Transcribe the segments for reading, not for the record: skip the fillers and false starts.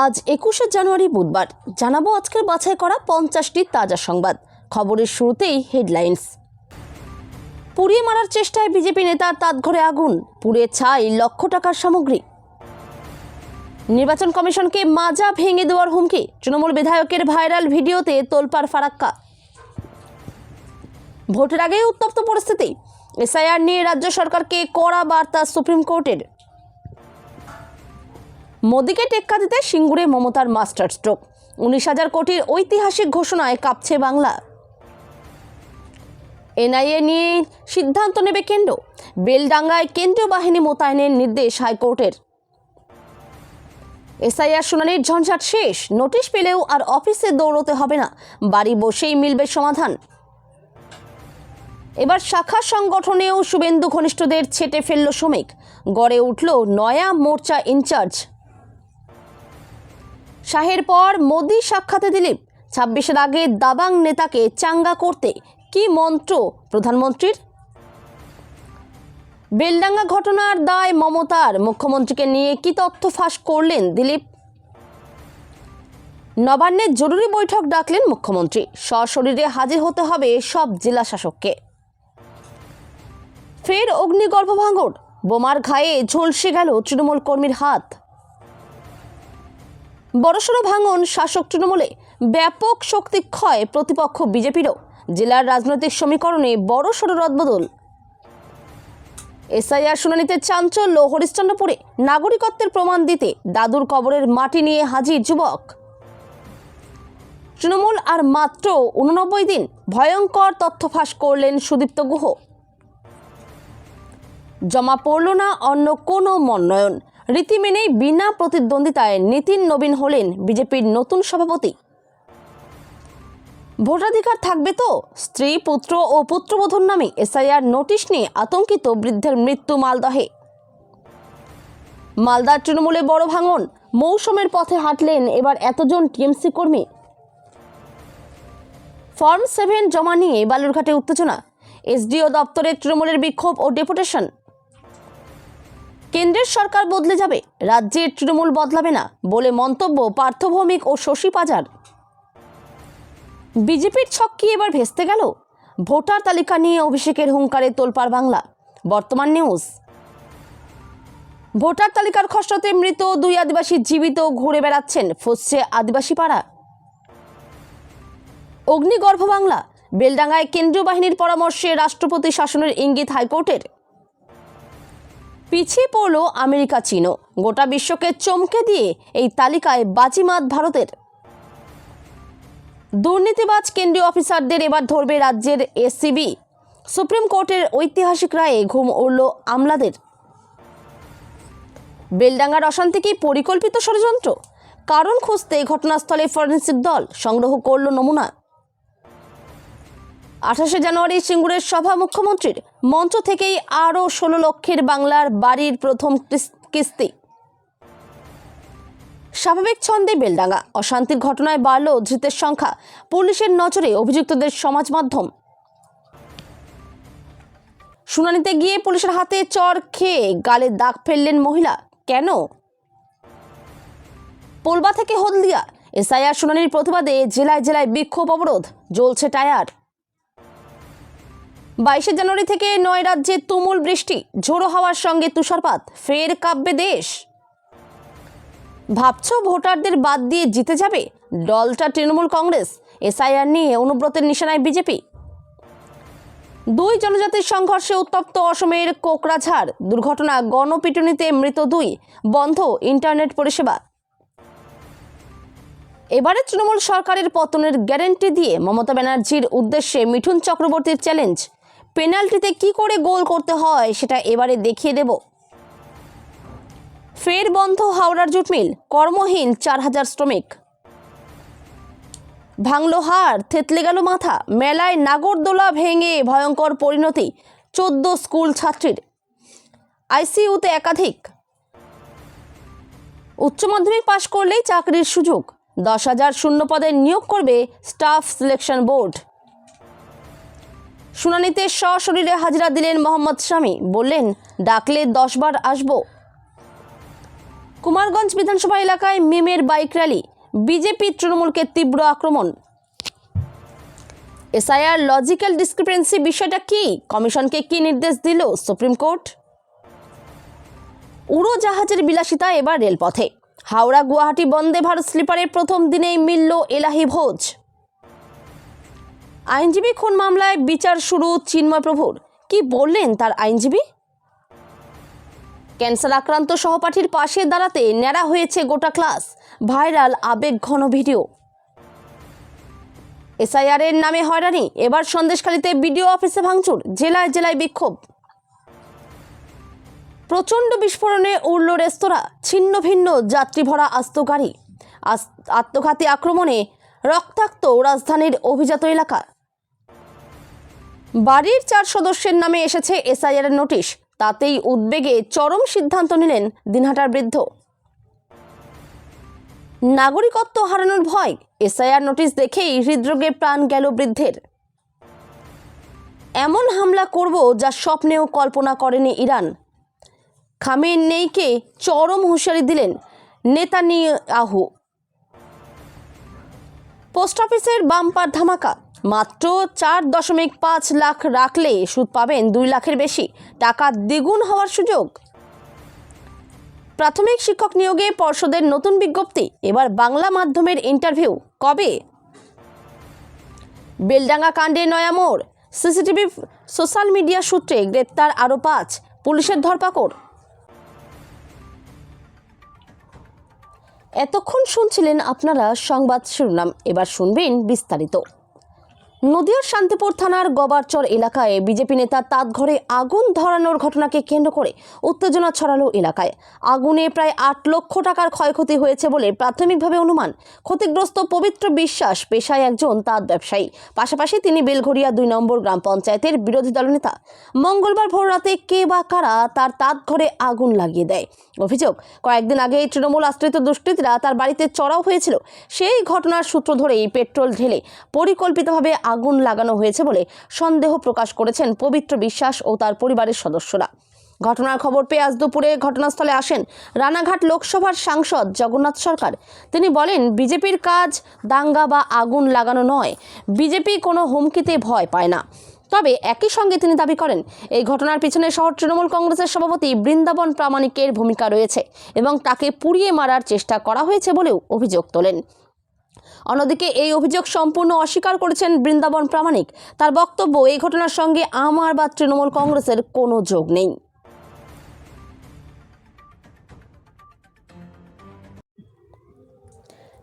আজ ২১শে জানুয়ারি বুধবার জানাবো আজকের বাছাই করা ৫০টি তাজা সংবাদ। খবরের শুরুতেই হেডলাইন্স। পুড়িয়ে মারার চেষ্টায় বিজেপি নেতার তাঁতঘরে আগুন, পুড়ে ছাই লক্ষ টাকার সামগ্রী। নির্বাচন কমিশনকে মাজা ভেঙে দেওয়ার হুমকি, তৃণমূল বিধায়কের ভাইরাল ভিডিওতে তোলপাড় ফারাক্কা। ভোটের আগেই উত্তপ্ত পরিস্থিতি, এসআইআর নিয়ে রাজ্য সরকারকে কড়া বার্তা সুপ্রিম কোর্টের। মোদিকে টেক্কা দিতে সিঙ্গুরে মমতার মাস্টার স্ট্রোক, ১৯,০০০ কোটির ঐতিহাসিক ঘোষণায় কাঁপছে বাংলা। এনআইএ নিয়ে সিদ্ধান্ত নেবে কেন্দ্র, বেলডাঙ্গায় কেন্দ্রীয় বাহিনী মোতায়েনের নির্দেশ হাইকোর্টের। এসআইআর শুনানির ঝঞ্ঝাট শেষ, নোটিশ পেলেও আর অফিসে দৌড়তে হবে না, বাড়ি বসেই মিলবে সমাধান। এবার শাখা সংগঠনেও শুভেন্দু ঘনিষ্ঠদের ছেটে ফেলল শ্রমিক, গড়ে উঠল নয়া মোর্চা ইনচার্জ। শাহের পর মোদি সাক্ষাতে দিলীপ, ২৬-এর আগে দাবাং নেতাকে চাঙ্গা করতে কি মন্ত্র প্রধানমন্ত্রীর। বেলডাঙ্গা ঘটনার দায় মমতার, মুখ্যমন্ত্রীকে নিয়ে কি তথ্য ফাঁস করলেন দিলীপ। নবান্নে জরুরি বৈঠক ডাকলেন মুখ্যমন্ত্রী, সশরীরে হাজির হতে হবে সব জেলা শাসককে। ফের অগ্নিগর্ভ ভাঙড়, বোমার ঘায়ে ঝলসে গেল তৃণমূল কর্মীর হাত। বড়সড় ভাঙন শাসক তৃণমূলে, ব্যাপক শক্তি ক্ষয় প্রতিপক্ষ বিজেপিরও, জেলার রাজনৈতিক সমীকরণে বড়সড় রদবদল। এসআইআর শুনানিতে চাঞ্চল্য হরিশ্চন্দ্রপুরে, নাগরিকত্বের প্রমাণ দিতে দাদুর কবরের মাটি নিয়ে হাজির যুবক। তৃণমূল আর মাত্র ৮৯ দিন, ভয়ঙ্কর তথ্য ফাঁস করলেন সুদীপ্ত গুহ। জমা পড়ল না অন্য কোনো মনোনয়ন, রীতি মেনেই বিনা প্রতিদ্বন্দ্বিতায় নীতিন নবীন হলেন বিজেপির নতুন সভাপতি। ভোটাধিকার থাকবে তো, স্ত্রী পুত্র ও পুত্রবধূর নামে এসআইআর নোটিশ নিয়ে আতঙ্কিত বৃদ্ধের মৃত্যু মালদহে। মালদার তৃণমূলে বড় ভাঙন, মৌসুমের পথে হাঁটলেন এবার এতজন টিএমসি কর্মী। ফর্ম 7 জমা নিয়ে বালুরঘাটে উত্তেজনা, এসডিও দপ্তরে তৃণমূলের বিক্ষোভ ও ডেপুটেশন। কেন্দ্রের সরকার বদলে যাবে, রাজ্যের তৃণমূল বদলাবে না বলে মন্তব্য পার্থ ভৌমিক ও শশী পাজার। বিজেপির ছক্কি এবার ভেস্তে গেল, ভোটার তালিকা নিয়ে অভিষেকের হুঙ্কারে তোলপাড় বাংলা। বর্তমান নিউজ। ভোটার তালিকার খসড়াতে মৃত 2 আদিবাসী জীবিত ঘুরে বেড়াচ্ছেন, ফুঁসছে আদিবাসী পাড়া। অগ্নিগর্ভ বাংলা, বেলডাঙ্গায় কেন্দ্রীয় বাহিনীর পরামর্শে রাষ্ট্রপতি শাসনের ইঙ্গিত হাইকোর্টের। পিছিয়ে পড়ল আমেরিকা চীনও, গোটা বিশ্বকে চমকে দিয়ে এই তালিকায় বাজিমাত ভারতের। দুর্নীতিবাজ কেন্দ্রীয় অফিসারদের এবার ধরবে রাজ্যের এসিবি, সুপ্রিম কোর্টের ঐতিহাসিক রায়ে ঘুম উড়ল আমলাদের। বেলডাঙ্গার অশান্তি কি পরিকল্পিত ষড়যন্ত্র? কারণ খুঁজতে ঘটনাস্থলে ফরেনসিক দল, সংগ্রহ করল নমুনা। ২৮শে জানুয়ারি সিঙ্গুরের সভা মুখ্যমন্ত্রীর, মঞ্চ থেকেই আরও ১৬ লক্ষের বাংলার বাড়ির প্রথম কিস্তি। স্বাভাবিক ছন্দে বেলডাঙ্গা, অশান্তির ঘটনায় বাড়ল ধৃতের সংখ্যা, পুলিশের নজরে অভিযুক্তদের সমাজ মাধ্যম। শুনানিতে গিয়ে পুলিশের হাতে চড় খেয়ে গালে দাগ ফেললেন মহিলা, কেন? পোলবা থেকে হলদিয়া, এসআইআর শুনানির প্রতিবাদে জেলায় জেলায় বিক্ষোভ অবরোধ, জ্বলছে টায়ার। ২২শে জানুয়ারি থেকে ৯ রাজ্যে তুমুল বৃষ্টি, ঝোড়ো হাওয়ার সঙ্গে তুষারপাত, ফের কাঁপবে দেশ। ভাবছ ভোটারদের বাদ দিয়ে জিতে যাবে? দলটা তৃণমূল কংগ্রেস, এসআইআর নিয়ে অনুব্রতের নিশানায় বিজেপি। 2 জনজাতির সংঘর্ষে উত্তপ্ত অসমের কোকরাঝাড়, দুর্ঘটনা, গণপিটুনিতে মৃত 2, বন্ধ ইন্টারনেট পরিষেবা। এবারে তৃণমূল সরকারের পতনের গ্যারান্টি দিয়ে মমতা ব্যানার্জির উদ্দেশ্যে মিঠুন চক্রবর্তীর চ্যালেঞ্জ, পেনাল্টিতে কি করে গোল করতে হয় সেটা এবারে দেখিয়ে দেব। ফের বন্ধ হাওড়ার জুট মিল, কর্মহীন ৪,০০০ শ্রমিক। ভাঙল হাড়, থেতলে গেল মাথা, মেলায় নাগরদোলা ভেঙে ভয়ঙ্কর পরিণতি 14 স্কুল ছাত্রীর, আইসিইউতে একাধিক। উচ্চ মাধ্যমিক পাশ করলেই চাকরির সুযোগ, 10,000 শূন্য পদে নিয়োগ করবে স্টাফ সিলেকশন বোর্ড। শুনানিতে সশরীরে হাজিরা দিলেন মোহাম্মদ শামী, বললেন ডাকলে 10 বার আসবো। কুমারগঞ্জ বিধানসভা এলাকায় মিমের বাইক র্যালি, বিজেপি তৃণমূলকে তীব্র আক্রমণ। এসআইআর লজিক্যাল ডিসক্রিপেন্সি বিষয়টা কি? কমিশনকে কি নির্দেশ দিল সুপ্রিম কোর্ট? উড়োজাহাজের বিলাসিতা এবার রেলপথে, হাওড়া গুয়াহাটি বন্দে ভারত স্লিপারের প্রথম দিনেই মিলল এলাহি ভোজ। আইনজীবী খুন মামলায় বিচার শুরু চিন্ময় প্রভুর, কি বললেন তার আইনজীবী? ক্যান্সার আক্রান্ত সহপাঠীর পাশে দাঁড়াতে ন্যাড়া হয়েছে গোটা ক্লাস, ভাইরাল আবেগঘন ভিডিও। এসআইআর এর নামে হয়রানি, এবার সন্দেশখালীতে বিডিও অফিসে ভাঙচুর, জেলায় জেলায় বিক্ষোভ। প্রচণ্ড বিস্ফোরণে উড়ল রেস্তোরাঁ, ছিন্ন ভিন্ন যাত্রী ভরা আস্ত গাড়ি। আত্মঘাতী আক্রমণে রক্তাক্ত রাজধানীর অভিজাত এলাকা। বাড়ির 4 সদস্যের নামে এসেছে এসআইআর এর নোটিশ, তাতেই উদ্বেগে চরম সিদ্ধান্ত নিলেন দিনহাটার বৃদ্ধ। নাগরিকত্ব হারানোর ভয়, এসআইআর নোটিশ দেখেই হৃদরোগে প্রাণ গেল বৃদ্ধের। এমন হামলা করব যা স্বপ্নেও কল্পনা করেনি ইরান, খামেনেইকে চরম হুঁশিয়ারি দিলেন নেতানিয়াহু। পোস্ট অফিসের বাম্পার ধামাকা, মাত্র 4.5 লাখ রাখলে সুদ পাবেন 2 লাখের বেশি, টাকা দ্বিগুণ হওয়ার সুযোগ। প্রাথমিক শিক্ষক নিয়োগে পর্ষদের নতুন বিজ্ঞপ্তি, এবার বাংলা মাধ্যমের ইন্টারভিউ কবে? বেলডাঙ্গা কাণ্ডে নয়া মোড়, সিসিটিভি সোশ্যাল মিডিয়া সূত্রে গ্রেপ্তার আরও 5, পুলিশের ধরপাকড়। এতক্ষণ শুনছিলেন আপনারা সংবাদ শিরোনাম, এবার শুনবেন বিস্তারিত। নদিয়ার শান্তিপুর থানার গবারচর এলাকায় বিজেপি নেতা তাঁতঘরে আগুন ধরানোর ঘটনাকে কেন্দ্র করে উত্তেজনা ছড়ালো এলাকায়। আগুনে প্রায় 8 লক্ষ টাকার ক্ষয়ক্ষতি হয়েছে বলে প্রাথমিকভাবে অনুমান। ক্ষতিগ্রস্ত পবিত্র বিশ্বাস পেশায় একজন তাঁত ব্যবসায়ী, পাশাপাশি তিনি বেলঘরিয়া 2 নম্বর গ্রাম পঞ্চায়েতের বিরোধী দলনেতা। মঙ্গলবার ভোর রাতে কে বা কারা তার তাঁতঘরে আগুন লাগিয়ে দেয়। অভিযোগ, কয়েকদিন আগে তৃণমূল আশ্রিত দুষ্কৃতীরা তার বাড়িতে চড়াও হয়েছিল। সেই ঘটনার সূত্র ধরেই পেট্রোল ঢেলে পরিকল্পিতভাবে আগুন লাগানো হয়েছে বলে সন্দেহ প্রকাশ করেছেন পবিত্র বিশ্বাস ও তার পরিবারের সদস্যরা। ঘটনার খবর পেয়ে আজ দুপুরে ঘটনাস্থলে আসেন রানাঘাট লোকসভার সাংসদ জগন্নাথ সরকার। তিনি বলেন, বিজেপির কাজ দাঙ্গা বা আগুন লাগানো নয়, বিজেপি কোনো হুমকিতে ভয় পায় না। তবে একই সঙ্গে তিনি দাবি করেন, এই ঘটনার পিছনে শহর তৃণমূল কংগ্রেসের সভাপতি বৃন্দাবন প্রামাণিকের ভূমিকা রয়েছে এবং তাকে পুড়িয়ে মারার চেষ্টা করা হয়েছে বলেও অভিযোগ তোলেন। অন্যদিকে এই অভিযোগ সম্পূর্ণ অস্বীকার করেছেন বৃন্দাবন প্রামাণিক। তার বক্তব্য, এই ঘটনার সঙ্গে আমার বা তৃণমূল কংগ্রেসের কোনো যোগ নেই।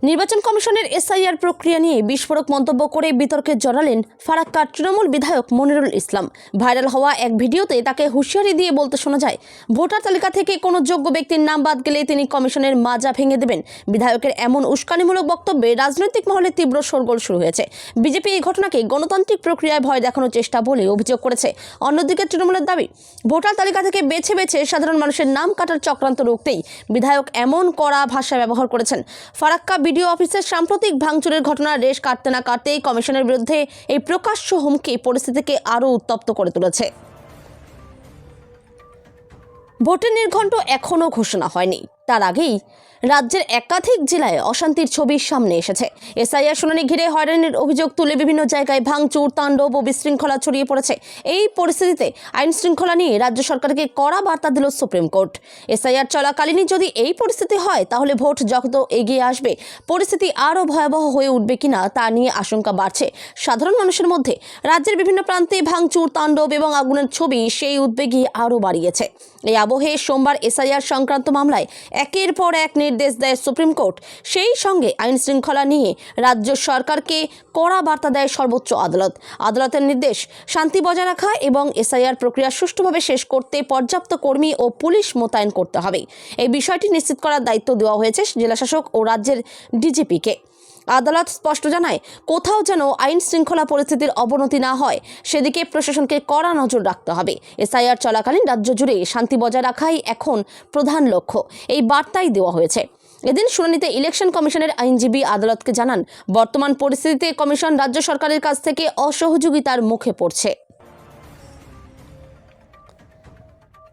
নির্বাচন কমিশনের এসআইআর প্রক্রিয়া নিয়ে বিস্ফোরক মন্তব্য করে বিতর্কে জড়ালেন ফারাক্কার তৃণমূল বিধায়ক মনিরুল ইসলাম। ভাইরাল হওয়া এক ভিডিওতে তাকে হুঁশিয়ারি দিয়ে বলতে শোনা যায়, ভোটার তালিকা থেকে কোনো যোগ্য ব্যক্তির নাম বাদ গেলে তিনি কমিশনের মাজা ভেঙে দেবেন। বিধায়কের এমন উস্কানিমূলক বক্তব্যে রাজনৈতিক মহলে তীব্র শোরগোল শুরু হয়েছে। বিজেপি এই ঘটনাকে গণতান্ত্রিক প্রক্রিয়ায় ভয় দেখানোর চেষ্টা বলে অভিযোগ করেছে। অন্যদিকে তৃণমূলের দাবি, ভোটার তালিকা থেকে বেছে বেছে সাধারণ মানুষের নাম কাটার চক্রান্ত রুখতেই বিধায়ক এমন কড়া ভাষা ব্যবহার করেছেন। ফারাক্কা বিডিও অফিসের সাম্প্রতিক ভাঙচুরের ঘটনার রেশ কাটতে না কাটতেই কমিশনের বিরুদ্ধে এই প্রকাশ্য হুমকি পরিস্থিতিকে আরও উত্তপ্ত করে তুলেছে। ভোটের নির্ঘণ্ট এখনও ঘোষণা হয়নি, তার আগেই রাজ্যের একাধিক জেলায় অশান্তির ছবি সামনে এসেছে। এসআইআর শুনানি ঘিরে হয়রানির অভিযোগ তুলে বিভিন্ন জায়গায় ভাঙচুর, তাণ্ডব ও বিশৃঙ্খলা ছড়িয়ে পড়েছে। এই পরিস্থিতিতে আইন শৃঙ্খলা নিয়ে রাজ্য সরকারকে কড়া বার্তা দিল সুপ্রিম কোর্ট। এসআইআর চলাকালীনই যদি এই পরিস্থিতি হয়, তাহলে ভোট যত এগিয়ে আসবে পরিস্থিতি আরও ভয়াবহ হয়ে উঠবে কিনা তা নিয়ে আশঙ্কা বাড়ছে সাধারণ মানুষের মধ্যে। রাজ্যের বিভিন্ন প্রান্তে ভাঙচুর, তাণ্ডব এবং আগুনের ছবি সেই উদ্বেগই আরও বাড়িয়েছে। এই আবহে সোমবার এসআইআর সংক্রান্ত মামলায় একের পর এক নির্দেশ দেয় সুপ্রিম কোর্ট। সেই সঙ্গে আইন শৃঙ্খলা নিয়ে রাজ্য সরকারকে কড়া বার্তা দেয় সর্বোচ্চ আদালত। আদালতের নির্দেশ, শান্তি বজায় রাখা এবং এসআইআর প্রক্রিয়া সুষ্ঠুভাবে শেষ করতে পর্যাপ্ত কর্মী ও পুলিশ মোতায়েন করতে হবে। এই বিষয়টি নিশ্চিত করার দায়িত্ব দেওয়া হয়েছে জেলাশাসক ও রাজ্যের ডিজিপিকে। আদালত স্পষ্ট জানায়, কোথাও যেন আইন শৃঙ্খলা পরিস্থিতির অবনতি না হয় সেদিকে প্রশাসনকে কড়া নজর রাখতে হবে। এসআইআর চলাকালীন রাজ্য জুড়ে শান্তি বজায় রাখাই এখন প্রধান লক্ষ্য, এই বার্তাই দেওয়া হয়েছে। এদিন শুনানিতে ইলেকশন কমিশনের আইনজীবী আদালতকে জানান, বর্তমান পরিস্থিতিতে কমিশন রাজ্য সরকারের কাছ থেকে অসহযোগিতার মুখে পড়ছে।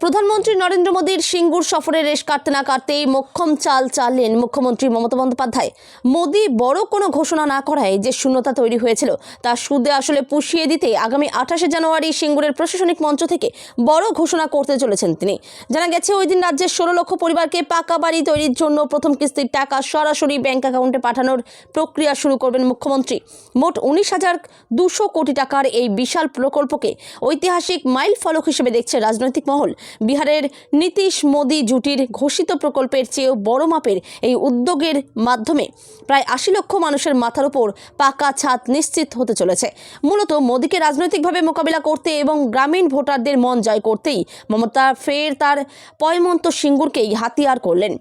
প্রধানমন্ত্রী নরেন্দ্র মোদীর সিঙ্গুর সফরে রেশ কাটতে না কাটতেই মোক্ষম চাল চাললেন মুখ্যমন্ত্রী মমতা বন্দ্যোপাধ্যায়। মোদী বড় কোনো ঘোষণা না করায় যে শূন্যতা তৈরি হয়েছিল তা সুদে আসলে পুষিয়ে দিতে আগামী 28শে জানুয়ারি সিঙ্গুরের প্রশাসনিক মঞ্চ থেকে বড় ঘোষণা করতে চলেছেন তিনি। জানা গেছে, ওই দিন রাজ্যের 16 লক্ষ পরিবারকে পাকা বাড়ি তৈরির জন্য প্রথম কিস্তির টাকা সরাসরি ব্যাংক অ্যাকাউন্টে পাঠানোর প্রক্রিয়া শুরু করবেন মুখ্যমন্ত্রী। মোট 19,200 কোটি টাকার এই বিশাল প্রকল্পকে ঐতিহাসিক মাইল ফলক হিসেবে দেখছে রাজনৈতিক মহল। বিহারের নীতিশ মোদী জুটির ঘোষিত প্রকল্পের চেয়েও বড় মাপের এই উদ্যোগের মাধ্যমে প্রায় 80 লক্ষ মানুষের মাথার উপর পাকা ছাদ নিশ্চিত হতে চলেছে। মূলত মোদীকে রাজনৈতিকভাবে মোকাবিলা করতে এবং গ্রামীণ ভোটারদের মন জয় করতেই মমতা ফের তার পয়মন্ত সিঙ্গুরকেই হাতিয়ার করলেন।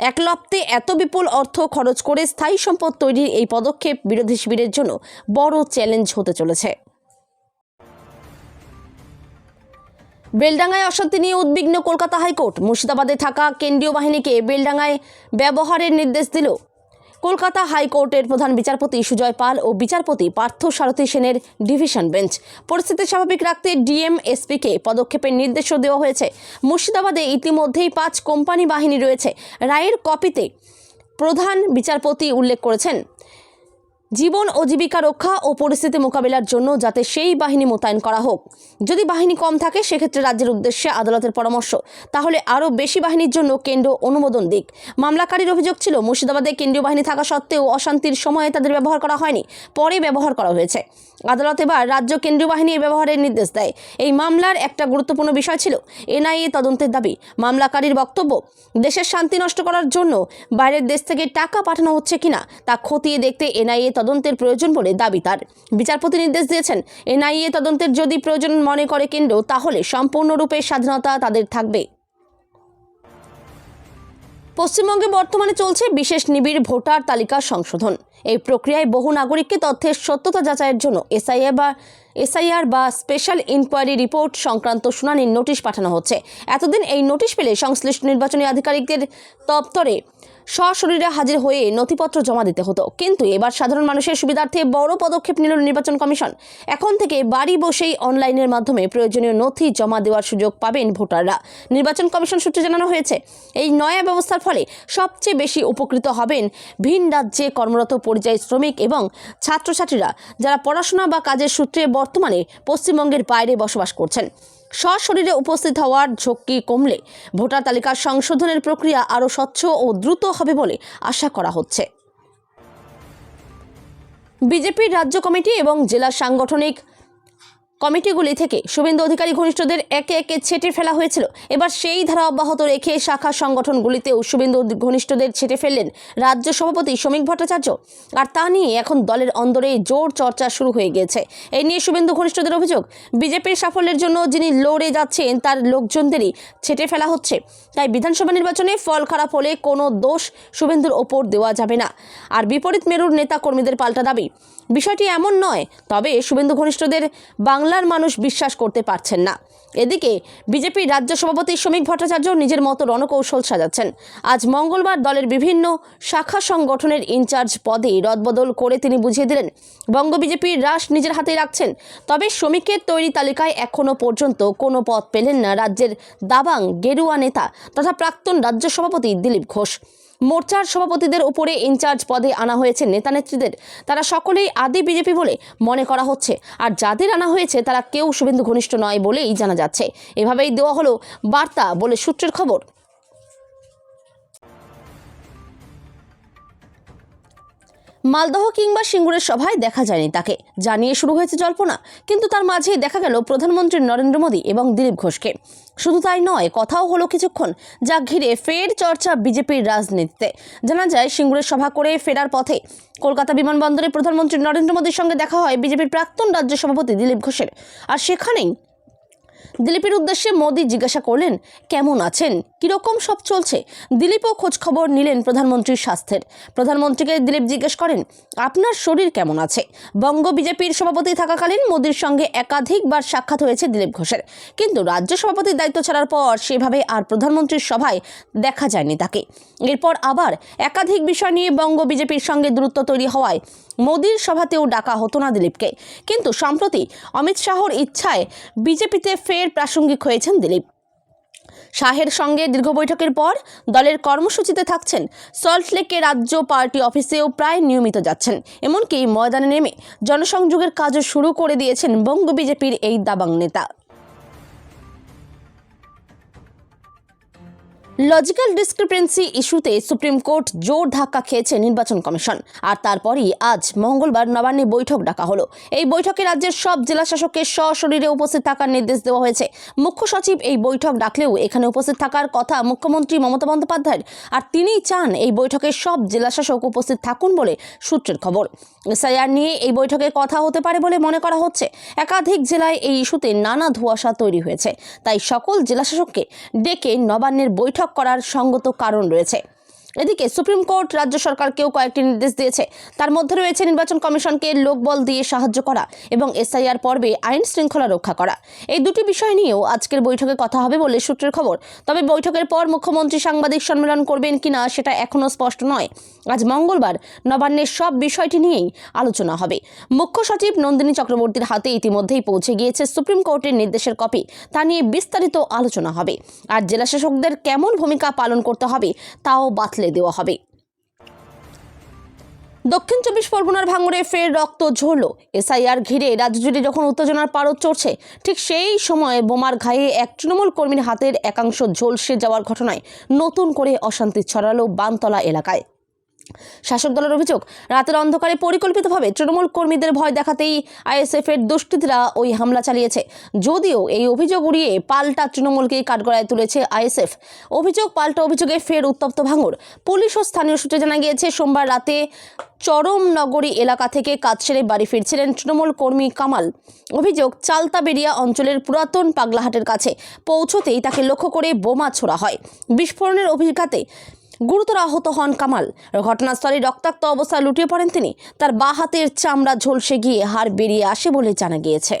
এক লপ্তে এত বিপুল অর্থ খরচ করে স্থায়ী সম্পদ তৈরির এই পদক্ষেপ বিরোধী শিবিরের জন্য বড় চ্যালেঞ্জ হতে চলেছে। বেলডাঙ্গায় অশান্তি নিয়ে উদ্বিগ্ন কলকাতা হাইকোর্ট। মুর্শিদাবাদে থাকা কেন্দ্রীয় বাহিনীকে বেলডাঙ্গায় ব্যবহারের নির্দেশ দিল কলকাতা হাইকোর্টের প্রধান বিচারপতি সুজয় পাল ও বিচারপতি পার্থ সারথী সেনের ডিভিশন বেঞ্চ। পরিস্থিতি স্বাভাবিক রাখতে ডিএম এসপিকে পদক্ষেপের নির্দেশও দেওয়া হয়েছে। মুর্শিদাবাদে ইতিমধ্যেই 5 কোম্পানি বাহিনী রয়েছে। রায়ের কপিতে প্রধান বিচারপতি উল্লেখ করেছেন, জীবন ও জীবিকা রক্ষা ও পরিস্থিতি মোকাবিলার জন্য যাতে সেই বাহিনী মোতায়েন করা হোক। যদি বাহিনী কম থাকে সেক্ষেত্রে রাজ্যের উদ্দেশ্যে আদালতের পরামর্শ, তাহলে আরও বেশি বাহিনীর জন্য কেন্দ্র অনুমোদন দিক। মামলাকারীর অভিযোগ ছিল, মুর্শিদাবাদে কেন্দ্রীয় বাহিনী থাকা সত্ত্বেও অশান্তির সময়ে তাদের ব্যবহার করা হয়নি, পরে ব্যবহার করা হয়েছে। আদালত এবার রাজ্য কেন্দ্রীয় বাহিনীর ব্যবহারের নির্দেশ দেয়। এই মামলার একটা গুরুত্বপূর্ণ বিষয় ছিল এনআইএ তদন্তের দাবি। মামলাকারীর বক্তব্য, দেশের শান্তি নষ্ট করার জন্য বাইরের দেশ থেকে টাকা পাঠানো হচ্ছে কিনা তা খতিয়ে দেখতে এনআইএ তদন্তের প্রয়োজন বলে দাবি তার। বিচারপতি নির্দেশ দিয়েছেন, এনআইএ তদন্তের যদি প্রয়োজন মনে করে কেন্দ্র, তাহলে সম্পূর্ণরূপে স্বাধীনতা তাদের থাকবে। পশ্চিমবঙ্গে বর্তমানে চলছে বিশেষ নিবিড় ভোটার তালিকা সংশোধন। এই প্রক্রিয়ায় বহু নাগরিককে তথ্যের সত্যতা যাচাইয়ের জন্য এসআইআর বা স্পেশাল ইনকোয়ারি রিপোর্ট সংক্রান্ত শুনানির নোটিশ পাঠানো হচ্ছে। এতদিন এই নোটিশ পেলে সংশ্লিষ্ট নির্বাচনী আধিকারিকদের দপ্তরে সশরীরে হাজির হয়ে নথিপত্র জমা দিতে হতো, কিন্তু এবার সাধারণ মানুষের সুবিধার্থে বড় পদক্ষেপ নিল নির্বাচন কমিশন। এখন থেকে বাড়ি বসেই অনলাইনের মাধ্যমে প্রয়োজনীয় নথি জমা দেওয়ার সুযোগ পাবেন ভোটাররা। নির্বাচন কমিশন সূত্রে জানানো হয়েছে, এই নয়া ব্যবস্থার ফলে সবচেয়ে বেশি উপকৃত হবেন ভিন রাজ্যে কর্মরত পরিযায়ী শ্রমিক এবং ছাত্রছাত্রীরা, যারা পড়াশোনা বা কাজের সূত্রে বর্তমানে পশ্চিমবঙ্গের বাইরে বসবাস করছেন। সশরীরে উপস্থিত হওয়ার ঝক্কি কমলে ভোটার তালিকা সংশোধনের প্রক্রিয়া আরও স্বচ্ছ ও দ্রুত হবে বলে আশা করা হচ্ছে। বিজেপির রাজ্য কমিটি এবং জেলা সাংগঠনিক কমিটিগুলি থেকে শুভেন্দু অধিকারী ঘনিষ্ঠদের একে একে ছেঁটে ফেলা হয়েছিল। এবার সেই ধারা অব্যাহত রেখে শাখা সংগঠনগুলিতেও শুভেন্দু ঘনিষ্ঠদের ছেঁটে ফেললেন রাজ্য সভাপতি শ্রমিক ভট্টাচার্য। আর তা নিয়ে এখন দলের অন্দরে জোর চর্চা শুরু হয়ে গিয়েছে। এই নিয়ে শুভেন্দু ঘনিষ্ঠদের অভিযোগ, বিজেপির সাফল্যের জন্য যিনি লড়ে যাচ্ছেন তার লোকজনদেরই ছেঁটে ফেলা হচ্ছে। তাই বিধানসভা নির্বাচনে ফল খারাপ হলে কোনো দোষ শুভেন্দুর ওপর দেওয়া যাবে না। আর বিপরীত মেরুর নেতা কর্মীদের পাল্টা দাবি, বিষয়টি এমন নয়, তবে শুভেন্দু ঘনিষ্ঠদের বাংলার মানুষ বিশ্বাস করতে পারছেন না। এদিকে বিজেপির রাজ্য সভাপতি শ্রমিক ভট্টাচার্য নিজের মতো রণকৌশল সাজাচ্ছেন। আজ মঙ্গলবার দলের বিভিন্ন শাখা সংগঠনের ইনচার্জ পদে রদবদল করে তিনি বুঝিয়ে দিলেন, বঙ্গ বিজেপির রাশ নিজের হাতেই রাখছেন। তবে শ্রমিকের তৈরি তালিকায় এখনও পর্যন্ত কোনো পদ পেলেন না রাজ্যের দাবাং গেরুয়া নেতা তথা প্রাক্তন রাজ্য সভাপতি দিলীপ ঘোষ। মোর্চার সভাপতিদের উপরে ইনচার্জ পদে আনা হয়েছে নেতা নেত্রীদের। তারা সকলেই আদি বিজেপি বলে মনে করা হচ্ছে, আর যাদের আনা হয়েছে তারা কেউ শুভেন্দু ঘনিষ্ঠ নয় বলেই জানা যাচ্ছে। এভাবেই দেওয়া হলো বার্তা বলে সূত্রের খবর। মালদহ কিংবা সিঙ্গুরের সভায় দেখা যায়নি তাকে, জানিয়ে শুরু হয়েছে জল্পনা। কিন্তু তার মাঝেই দেখা গেল প্রধানমন্ত্রী নরেন্দ্র মোদী এবং দিলীপ ঘোষকে। শুধু তাই নয়, কথাও হলো কিছুক্ষণ, যা ঘিরে ফের চর্চা বিজেপির রাজনীতিতে। জানা যায়, সিঙ্গুরের সভা করে ফেরার পথে কলকাতা বিমানবন্দরে প্রধানমন্ত্রী নরেন্দ্র মোদীর সঙ্গে দেখা হয় বিজেপির প্রাক্তন রাজ্য সভাপতি দিলীপ ঘোষের। আর সেখানেই দিলীপের উদ্দেশ্যে মোদী জিজ্ঞাসা করলেন, কেমন আছেন, কিরকম সব চলছে। দিলীপও খোঁজ খবর নিলেন প্রধানমন্ত্রীর স্বাস্থ্যের। প্রধানমন্ত্রীকে দিলীপ জিজ্ঞেস করেন, আপনার শরীর কেমন আছে। বঙ্গ বিজেপির সভাপতি থাকাকালীন মোদীর সঙ্গে একাধিকবার সাক্ষাৎ হয়েছে দিলীপ ঘোষের, কিন্তু রাজ্য সভাপতির দায়িত্ব ছাড়ার পর সেভাবে আর প্রধানমন্ত্রীর সভায় দেখা যায়নি তাকে। এরপর আবার একাধিক বিষয় নিয়ে বঙ্গ বিজেপির সঙ্গে দূরত্ব তৈরি হওয়ায় মোদীর সভাতেও ডাকা হতো না দিলীপকে। কিন্তু সম্প্রতি অমিত শাহর ইচ্ছায় বিজেপিতে ফের প্রাসঙ্গিক হয়েছেন দিলীপ। শাহের সঙ্গে দীর্ঘ বৈঠকের পর দলের কর্মসূচিতে থাকছেন। সল্টলেকে রাজ্য পার্টি অফিসেও প্রায় নিয়মিত যাচ্ছেন, এমনকি ময়দানে নেমে জনসংযোগের কাজও শুরু করে দিয়েছেন বঙ্গ বিজেপির এই দাবাং নেতা। লজিক্যাল ডিসক্রিপেন্সি ইস্যুতে সুপ্রিম কোর্ট জোর ধাক্কা খেয়েছে নির্বাচন কমিশন, আর তারপরই আজ মঙ্গলবার নবান্নে বৈঠক ডাকা হলো। এই বৈঠকে রাজ্যের সব জেলাশাসককে সশরীরে উপস্থিত থাকার নির্দেশ দেওয়া হয়েছে। মুখ্য সচিব এই বৈঠক ডাকলেও এখানে উপস্থিত থাকার কথা মুখ্যমন্ত্রী মমতা বন্দ্যোপাধ্যায়ের, আর তিনিই চান এই বৈঠকে সব জেলাশাসক উপস্থিত থাকুন বলে সূত্রের খবর। এসআইআর নিয়ে এই বৈঠকে কথা হতে পারে বলে মনে করা হচ্ছে। একাধিক জেলায় এই ইস্যুতে নানা ধোঁয়াশা তৈরি হয়েছে, তাই সকল জেলাশাসককে ডেকে নবান্নের বৈঠক করার সঙ্গত কারণ রয়েছে। এদিকে সুপ্রিম কোর্ট রাজ্য সরকারকেও কয়েকটি নির্দেশ দিয়েছে। তার মধ্যে রয়েছে নির্বাচন কমিশনকে লোকবল দিয়ে সাহায্য করা এবং এসআইআর পর্বে আইন শৃঙ্খলা রক্ষা করা। এই দুটি বিষয় নিয়েও আজকের বৈঠকে কথা হবে বলে সূত্রের খবর। তবে বৈঠকের পর মুখ্যমন্ত্রী সাংবাদিক সম্মেলন করবেন কিনা সেটা এখনও স্পষ্ট নয়। আজ মঙ্গলবার নবান্নের সব বিষয়টি নিয়েই আলোচনা হবে। মুখ্য সচিব নন্দিনী চক্রবর্তীর হাতে ইতিমধ্যেই পৌঁছে গিয়েছে সুপ্রিম কোর্টের নির্দেশের কপি। তা নিয়ে বিস্তারিত আলোচনা হবে, আর জেলাশাসকদের কেমন ভূমিকা পালন করতে হবে তাও বাতলে দেওয়া হবে। দক্ষিণ 24 পরগনার ভাঙড়ে ফের রক্ত ঝরল। এসআইআর ঘিরে রাজ্য জুড়ে যখন উত্তেজনার পারদ চড়ছে, ঠিক সেই সময় বোমার ঘায়ে এক তৃণমূল কর্মীর হাতের একাংশ ঝলসে যাওয়ার ঘটনায় নতুন করে অশান্তি ছড়ালো বানতলা এলাকায়। শাসক দলের অভিযোগ, রাতের অন্ধকারে পরিকল্পিতভাবে তৃণমূল কর্মীদের ভয় দেখাতেই আইএসএফের দুষ্কৃতীরা ওই হামলা চালিয়েছে। যদিও এই অভিযোগ উড়িয়ে পাল্টা তৃণমূলকেই কাঠগড়ায় তুলেছে আইএসএফ। পাল্টা অভিযোগে ফের উত্তপ্ত ভাঙড়। পুলিশ ও স্থানীয় সূত্রে জানা গিয়েছে, সোমবার রাতে চরমনগরী এলাকা থেকে কাজ সেরে বাড়ি ফিরছিলেন তৃণমূল কর্মী কামাল। অভিযোগ, চালতাবেড়িয়া অঞ্চলের পুরাতন পাগলাহাটের কাছে পৌঁছতেই তাকে লক্ষ্য করে বোমা ছোড়া হয়। বিস্ফোরণের অভিঘাতে গুরুতর আহত হন কামাল। ঘটনাস্থলে রক্তাক্ত অবস্থায় লুটিয়ে পড়েন তিনি। তার বাঁ হাতের চামড়া ঝলসে গিয়ে হাড় বেরিয়ে আসে বলে জানা গিয়েছে।